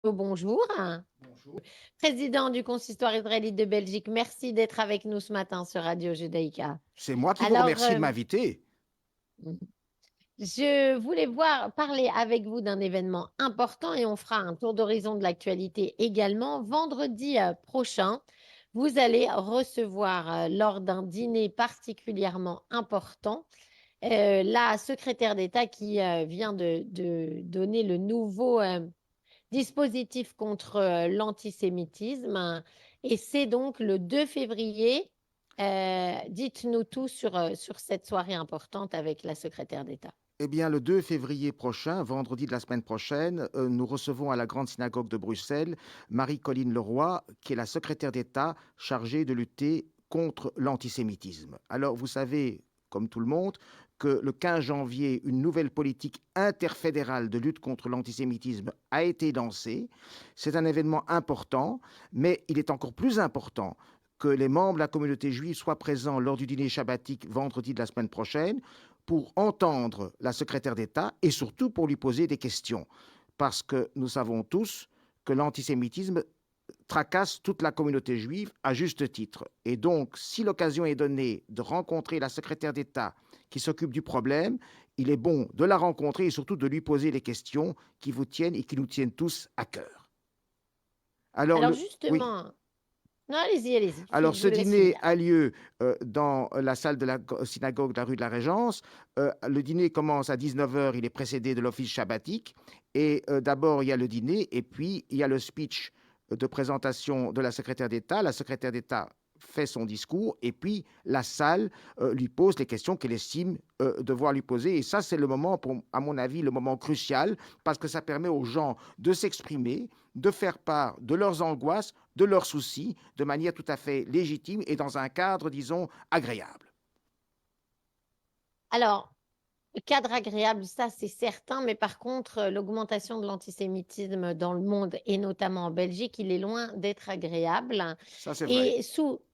Bonjour, président du Consistoire israélite de Belgique. Merci d'être avec nous ce matin sur Radio Judaïka. C'est moi qui vous Alors, remercie de m'inviter. je voulais parler avec vous d'un événement important et on fera un tour d'horizon de l'actualité également. Vendredi prochain, vous allez recevoir, lors d'un dîner particulièrement important, la secrétaire d'État qui vient de donner le nouveau dispositif contre l'antisémitisme. Et c'est donc le 2 février. Dites-nous tout sur cette soirée importante avec la secrétaire d'État. Eh bien, le 2 février prochain, vendredi de la semaine prochaine, nous recevons à la Grande Synagogue de Bruxelles Marie-Colline Leroy, qui est la secrétaire d'État chargée de lutter contre l'antisémitisme. Alors, vous savez, comme tout le monde, que le 15 janvier, une nouvelle politique interfédérale de lutte contre l'antisémitisme a été lancée. C'est un événement important, mais il est encore plus important que les membres de la communauté juive soient présents lors du dîner shabbatique vendredi de la semaine prochaine pour entendre la secrétaire d'État et surtout pour lui poser des questions. Parce que nous savons tous que l'antisémitisme tracasse toute la communauté juive à juste titre. Et donc, si l'occasion est donnée de rencontrer la secrétaire d'État qui s'occupe du problème, il est bon de la rencontrer et surtout de lui poser les questions qui vous tiennent et qui nous tiennent tous à cœur. Alors, Alors oui. justement, non, allez-y, allez-y, Alors, je ce vous laisse dîner finir. a lieu dans la salle de la synagogue de la rue de la Régence. Le dîner commence à 19 heures. Il est précédé de l'office shabbatique. Et d'abord, il y a le dîner et puis il y a le speech de présentation de la secrétaire d'État. La secrétaire d'État fait son discours et puis la salle lui pose les questions qu'elle estime devoir lui poser. Et ça, c'est le moment, à mon avis, le moment crucial parce que ça permet aux gens de s'exprimer, de faire part de leurs angoisses, de leurs soucis, de manière tout à fait légitime et dans un cadre, disons, agréable. Alors, le cadre agréable, ça c'est certain, mais par contre, l'augmentation de l'antisémitisme dans le monde et notamment en Belgique, il est loin d'être agréable. Ça, c'est vrai. Et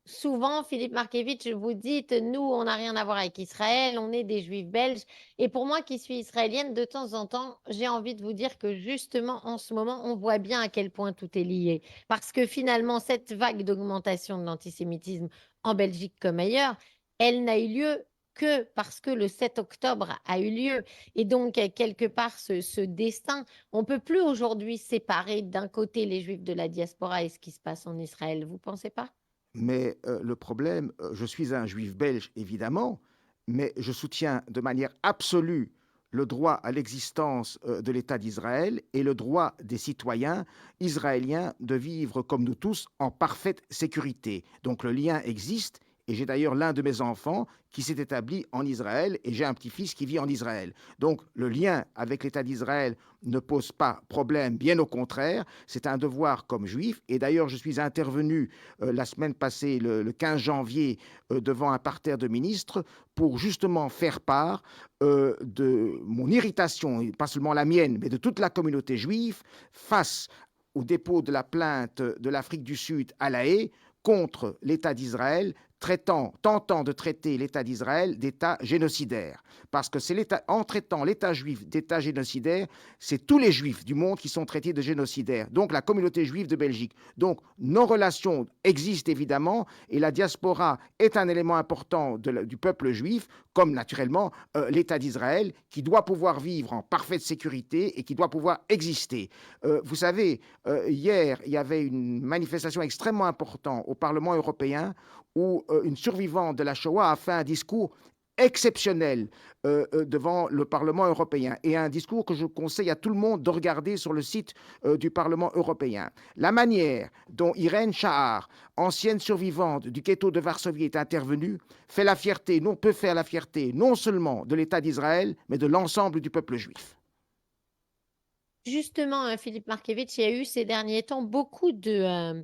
souvent, Philippe Markevitch, vous dites, nous, on n'a rien à voir avec Israël, on est des juifs belges. Et pour moi qui suis israélienne, de temps en temps, j'ai envie de vous dire que justement, en ce moment, on voit bien à quel point tout est lié. Parce que finalement, cette vague d'augmentation de l'antisémitisme en Belgique comme ailleurs, elle n'a eu lieu que parce que le 7 octobre a eu lieu. Et donc, quelque part, ce destin, on ne peut plus aujourd'hui séparer d'un côté les Juifs de la diaspora et ce qui se passe en Israël. Vous ne pensez pas? Mais le problème, je suis un juif belge, évidemment, mais je soutiens de manière absolue le droit à l'existence de l'État d'Israël et le droit des citoyens israéliens de vivre comme nous tous en parfaite sécurité. Donc le lien existe. Et j'ai d'ailleurs l'un de mes enfants qui s'est établi en Israël et j'ai un petit-fils qui vit en Israël. Donc le lien avec l'État d'Israël ne pose pas problème, bien au contraire, c'est un devoir comme juif. Et d'ailleurs, je suis intervenu la semaine passée, le 15 janvier, devant un parterre de ministres pour justement faire part de mon irritation, et pas seulement la mienne, mais de toute la communauté juive, face au dépôt de la plainte de l'Afrique du Sud à La Haye contre l'État d'Israël, tentant de traiter l'État d'Israël d'État génocidaire. Parce que c'est en traitant l'État juif d'État génocidaire, c'est tous les juifs du monde qui sont traités de génocidaires. Donc la communauté juive de Belgique. Donc nos relations existent évidemment et la diaspora est un élément important du peuple juif, comme naturellement l'État d'Israël, qui doit pouvoir vivre en parfaite sécurité et qui doit pouvoir exister. Vous savez, hier, il y avait une manifestation extrêmement importante au Parlement européen où une survivante de la Shoah a fait un discours exceptionnel devant le Parlement européen et un discours que je conseille à tout le monde de regarder sur le site du Parlement européen. La manière dont Irène Shahar, ancienne survivante du ghetto de Varsovie, est intervenue peut faire la fierté non seulement de l'État d'Israël, mais de l'ensemble du peuple juif. Justement, Philippe Markevitch, il y a eu ces derniers temps beaucoup de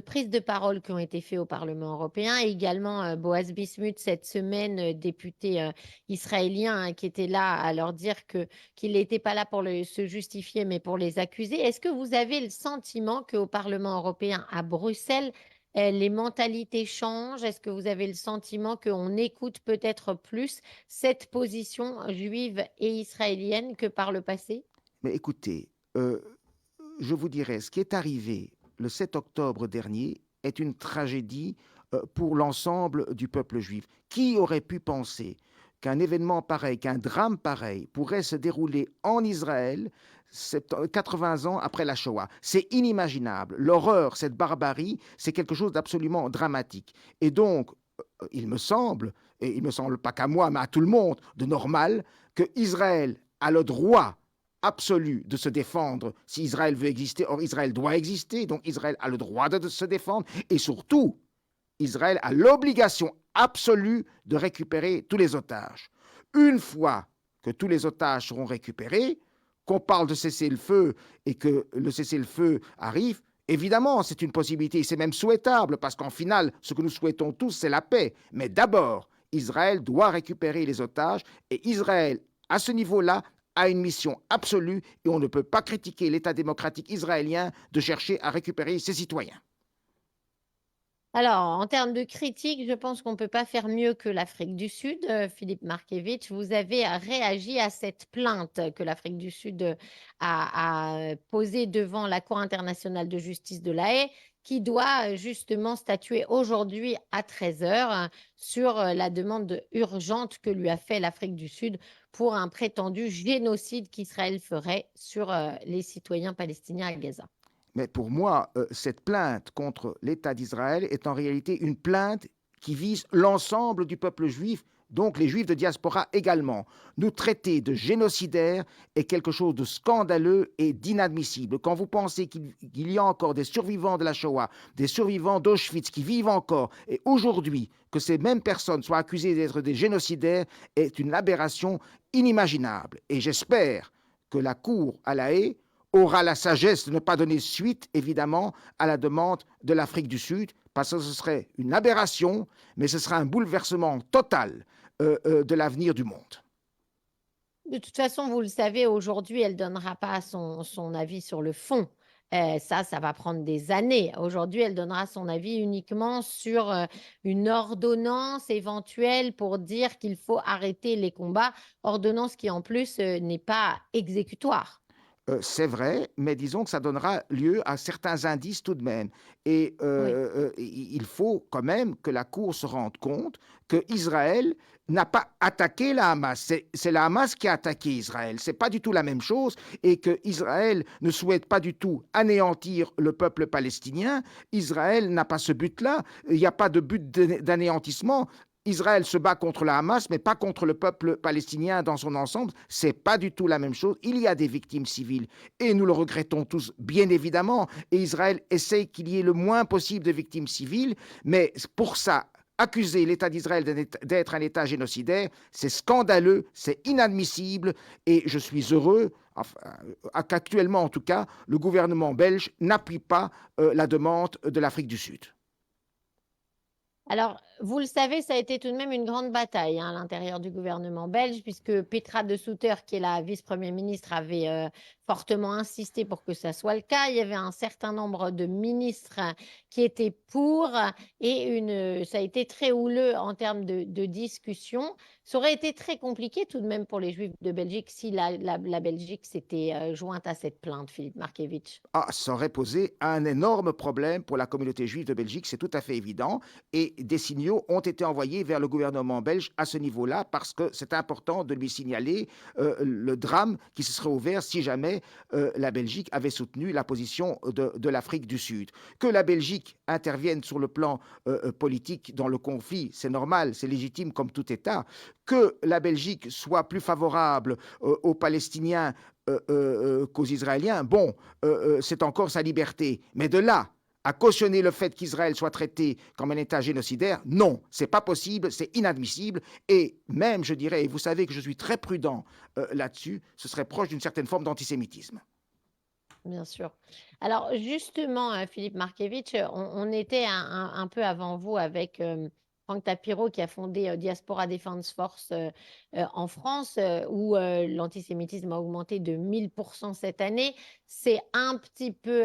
prises de parole qui ont été faites au Parlement européen et également Boaz Bismuth cette semaine, député israélien qui était là à leur dire qu'il n'était pas là pour se justifier mais pour les accuser. Est-ce que vous avez le sentiment qu'au Parlement européen à Bruxelles, les mentalités changent? Est-ce que vous avez le sentiment qu'on écoute peut-être plus cette position juive et israélienne que par le passé? Mais écoutez, je vous dirais, ce qui est arrivé le 7 octobre dernier est une tragédie pour l'ensemble du peuple juif. Qui aurait pu penser qu'un événement pareil, qu'un drame pareil pourrait se dérouler en Israël 80 ans après la Shoah? C'est inimaginable. L'horreur, cette barbarie, c'est quelque chose d'absolument dramatique. Et donc, il me semble, et il ne me semble pas qu'à moi, mais à tout le monde, de normal, que Israël a le droit absolu de se défendre si Israël veut exister. Or, Israël doit exister, donc Israël a le droit de se défendre, et surtout, Israël a l'obligation absolue de récupérer tous les otages. Une fois que tous les otages seront récupérés, qu'on parle de cessez-le-feu et que le cessez-le-feu arrive, évidemment, c'est une possibilité, c'est même souhaitable, parce qu'en final, ce que nous souhaitons tous, c'est la paix. Mais d'abord, Israël doit récupérer les otages, et Israël, à ce niveau-là, a une mission absolue, et on ne peut pas critiquer l'État démocratique israélien de chercher à récupérer ses citoyens. Alors, en termes de critique, je pense qu'on ne peut pas faire mieux que l'Afrique du Sud. Philippe Markevitch, vous avez réagi à cette plainte que l'Afrique du Sud a posée devant la Cour internationale de justice de La Haye, qui doit justement statuer aujourd'hui à 13 heures sur la demande urgente que lui a fait l'Afrique du Sud pour un prétendu génocide qu'Israël ferait sur les citoyens palestiniens à Gaza. Mais pour moi, cette plainte contre l'État d'Israël est en réalité une plainte qui vise l'ensemble du peuple juif, donc les juifs de diaspora également. Nous traiter de génocidaires est quelque chose de scandaleux et d'inadmissible. Quand vous pensez qu'il y a encore des survivants de la Shoah, des survivants d'Auschwitz qui vivent encore, et aujourd'hui que ces mêmes personnes soient accusées d'être des génocidaires, est une aberration inimaginable. Et j'espère que la Cour à La Haye aura la sagesse de ne pas donner suite, évidemment, à la demande de l'Afrique du Sud, parce que ce serait une aberration, mais ce sera un bouleversement total de l'avenir du monde. De toute façon, vous le savez, aujourd'hui, elle ne donnera pas son avis sur le fond. Ça va prendre des années. Aujourd'hui, elle donnera son avis uniquement sur une ordonnance éventuelle pour dire qu'il faut arrêter les combats, ordonnance qui en plus n'est pas exécutoire. C'est vrai, mais disons que ça donnera lieu à certains indices tout de même. Et Oui. il faut quand même que la Cour se rende compte que Israël n'a pas attaqué la Hamas. C'est la Hamas qui a attaqué Israël. C'est pas du tout la même chose, et que Israël ne souhaite pas du tout anéantir le peuple palestinien. Israël n'a pas ce but-là. Il n'y a pas de but d'anéantissement. Israël se bat contre la Hamas, mais pas contre le peuple palestinien dans son ensemble. C'est pas du tout la même chose. Il y a des victimes civiles et nous le regrettons tous, bien évidemment. Et Israël essaye qu'il y ait le moins possible de victimes civiles, mais pour ça, accuser l'État d'Israël d'être un État génocidaire, c'est scandaleux, c'est inadmissible, et je suis heureux, enfin, qu'actuellement en tout cas, le gouvernement belge n'appuie pas la demande de l'Afrique du Sud. Alors, vous le savez, ça a été tout de même une grande bataille à l'intérieur du gouvernement belge, puisque Petra de Sutter, qui est la vice-première ministre, avait fortement insisté pour que ça soit le cas. Il y avait un certain nombre de ministres qui étaient pour, et ça a été très houleux en termes de discussion. Ça aurait été très compliqué tout de même pour les Juifs de Belgique si la Belgique s'était jointe à cette plainte, Philippe Markevitch. Ah, ça aurait posé un énorme problème pour la communauté juive de Belgique, c'est tout à fait évident. Et des signaux ont été envoyés vers le gouvernement belge à ce niveau-là, parce que c'est important de lui signaler le drame qui se serait ouvert si jamais la Belgique avait soutenu la position de l'Afrique du Sud. Que la Belgique intervienne sur le plan politique dans le conflit, c'est normal, c'est légitime comme tout État. Que la Belgique soit plus favorable aux Palestiniens qu'aux Israéliens, bon, c'est encore sa liberté. Mais de là à cautionner le fait qu'Israël soit traité comme un État génocidaire, non, c'est pas possible, c'est inadmissible. Et même, je dirais, et vous savez que je suis très prudent là-dessus, ce serait proche d'une certaine forme d'antisémitisme. Bien sûr. Alors justement, Philippe Markevitch, on était un peu avant vous avec Franck Tapiro qui a fondé Diaspora Defense Force en France, où l'antisémitisme a augmenté de 1000% cette année. C'est un petit peu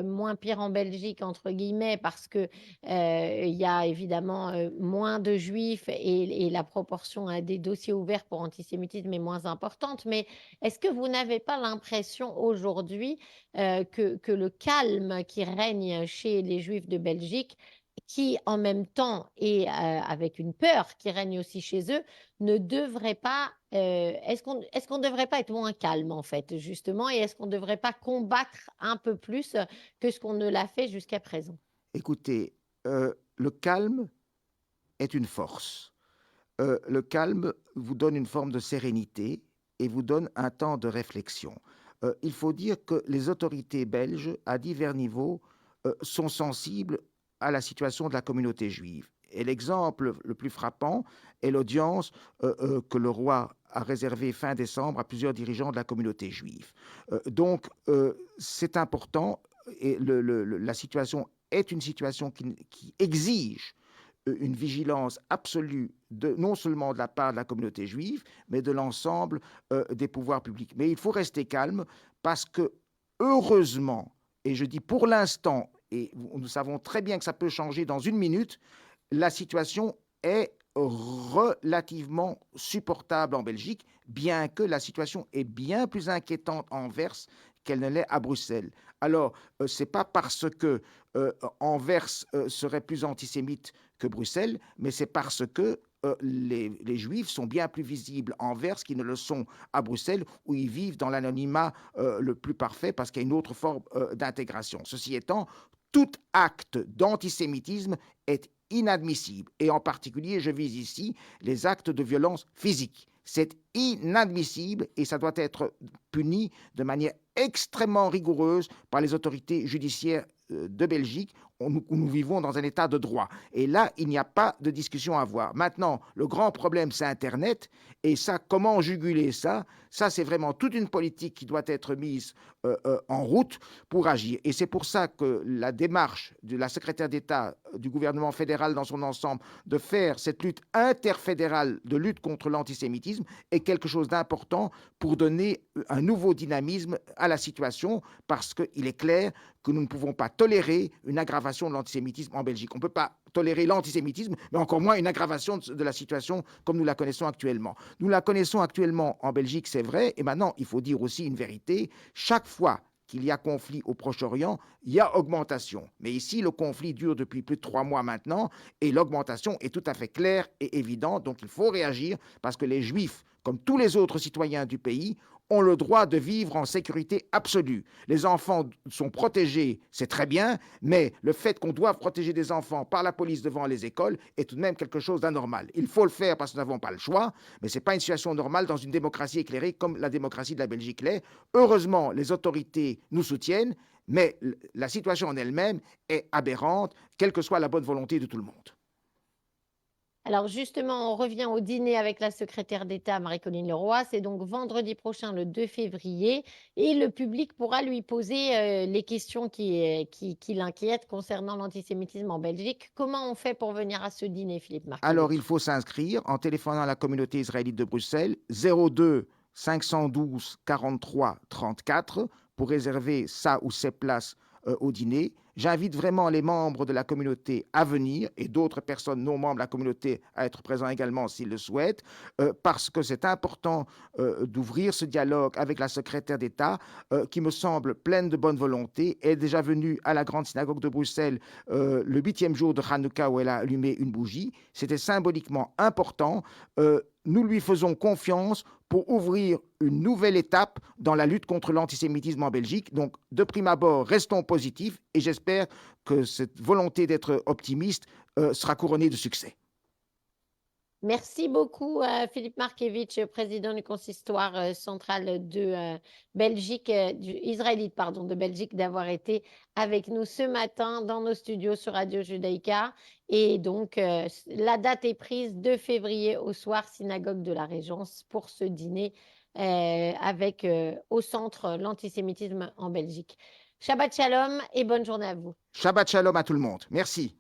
moins pire en Belgique, entre guillemets, parce qu'il y a évidemment moins de juifs et la proportion des dossiers ouverts pour antisémitisme est moins importante. Mais est-ce que vous n'avez pas l'impression aujourd'hui que le calme qui règne chez les juifs de Belgique, qui en même temps et avec une peur qui règne aussi chez eux, ne devrait pas, est-ce qu'on ne devrait pas être moins calme en fait, justement, et est-ce qu'on ne devrait pas combattre un peu plus que ce qu'on ne l'a fait jusqu'à présent? Écoutez, le calme est une force. Le calme vous donne une forme de sérénité et vous donne un temps de réflexion. Il faut dire que les autorités belges, à divers niveaux, sont sensibles à la situation de la communauté juive. Et l'exemple le plus frappant est l'audience que le roi a réservée fin décembre à plusieurs dirigeants de la communauté juive. Donc, c'est important et la situation est une situation qui exige une vigilance absolue non seulement de la part de la communauté juive, mais de l'ensemble des pouvoirs publics. Mais il faut rester calme parce que, heureusement, et je dis pour l'instant, et nous savons très bien que ça peut changer dans une minute, la situation est relativement supportable en Belgique, bien que la situation est bien plus inquiétante en Anvers qu'elle ne l'est à Bruxelles. Alors, ce n'est pas parce que Anvers serait plus antisémite que Bruxelles, mais c'est parce que les Juifs sont bien plus visibles à Anvers qu'ils ne le sont à Bruxelles, où ils vivent dans l'anonymat le plus parfait parce qu'il y a une autre forme d'intégration. Ceci étant, tout acte d'antisémitisme est inadmissible. Et en particulier, je vise ici les actes de violence physique. C'est inadmissible et ça doit être puni de manière extrêmement rigoureuse par les autorités judiciaires de Belgique, où nous vivons dans un état de droit. Et là, il n'y a pas de discussion à avoir. Maintenant, le grand problème, c'est Internet. Et ça, comment juguler ça? Ça, c'est vraiment toute une politique qui doit être mise en route pour agir. Et c'est pour ça que la démarche de la secrétaire d'État du gouvernement fédéral dans son ensemble de faire cette lutte interfédérale de lutte contre l'antisémitisme est quelque chose d'important pour donner un nouveau dynamisme à la situation, parce qu'il est clair que nous ne pouvons pas tolérer une aggravation de l'antisémitisme en Belgique. On ne peut pas tolérer l'antisémitisme, mais encore moins une aggravation de la situation comme nous la connaissons actuellement. Nous la connaissons actuellement en Belgique, c'est vrai, et maintenant, il faut dire aussi une vérité. Chaque fois qu'il y a conflit au Proche-Orient, il y a augmentation. Mais ici, le conflit dure depuis plus de 3 mois maintenant, et l'augmentation est tout à fait claire et évidente. Donc, il faut réagir parce que les Juifs, comme tous les autres citoyens du pays, ont le droit de vivre en sécurité absolue. Les enfants sont protégés, c'est très bien, mais le fait qu'on doive protéger des enfants par la police devant les écoles est tout de même quelque chose d'anormal. Il faut le faire parce que nous n'avons pas le choix, mais ce n'est pas une situation normale dans une démocratie éclairée comme la démocratie de la Belgique l'est. Heureusement, les autorités nous soutiennent, mais la situation en elle-même est aberrante, quelle que soit la bonne volonté de tout le monde. Alors justement, on revient au dîner avec la secrétaire d'État Marie-Colline Leroy. C'est donc vendredi prochain, le 2 février, et le public pourra lui poser les questions qui l'inquiètent concernant l'antisémitisme en Belgique. Comment on fait pour venir à ce dîner, Philippe Alors, il Markiewicz? faut s'inscrire en téléphonant à la communauté israélite de Bruxelles 02 512 43 34 pour réserver sa ou ses places au dîner. J'invite vraiment les membres de la communauté à venir et d'autres personnes non membres de la communauté à être présents également s'ils le souhaitent, parce que c'est important d'ouvrir ce dialogue avec la secrétaire d'État qui me semble pleine de bonne volonté. Elle est déjà venue à la grande synagogue de Bruxelles le 8e jour de Hanouka où elle a allumé une bougie. C'était symboliquement important. Nous lui faisons confiance pour ouvrir une nouvelle étape dans la lutte contre l'antisémitisme en Belgique. Donc, de prime abord, restons positifs et j'espère que cette volonté d'être optimiste sera couronnée de succès. Merci beaucoup, Philippe Markiewicz, président du consistoire central de Belgique, israélite, pardon, de Belgique, d'avoir été avec nous ce matin dans nos studios sur Radio Judaïka. Et donc, la date est prise 2 février au soir, synagogue de la Régence, pour ce dîner avec au centre l'antisémitisme en Belgique. Shabbat Shalom et bonne journée à vous. Shabbat Shalom à tout le monde. Merci.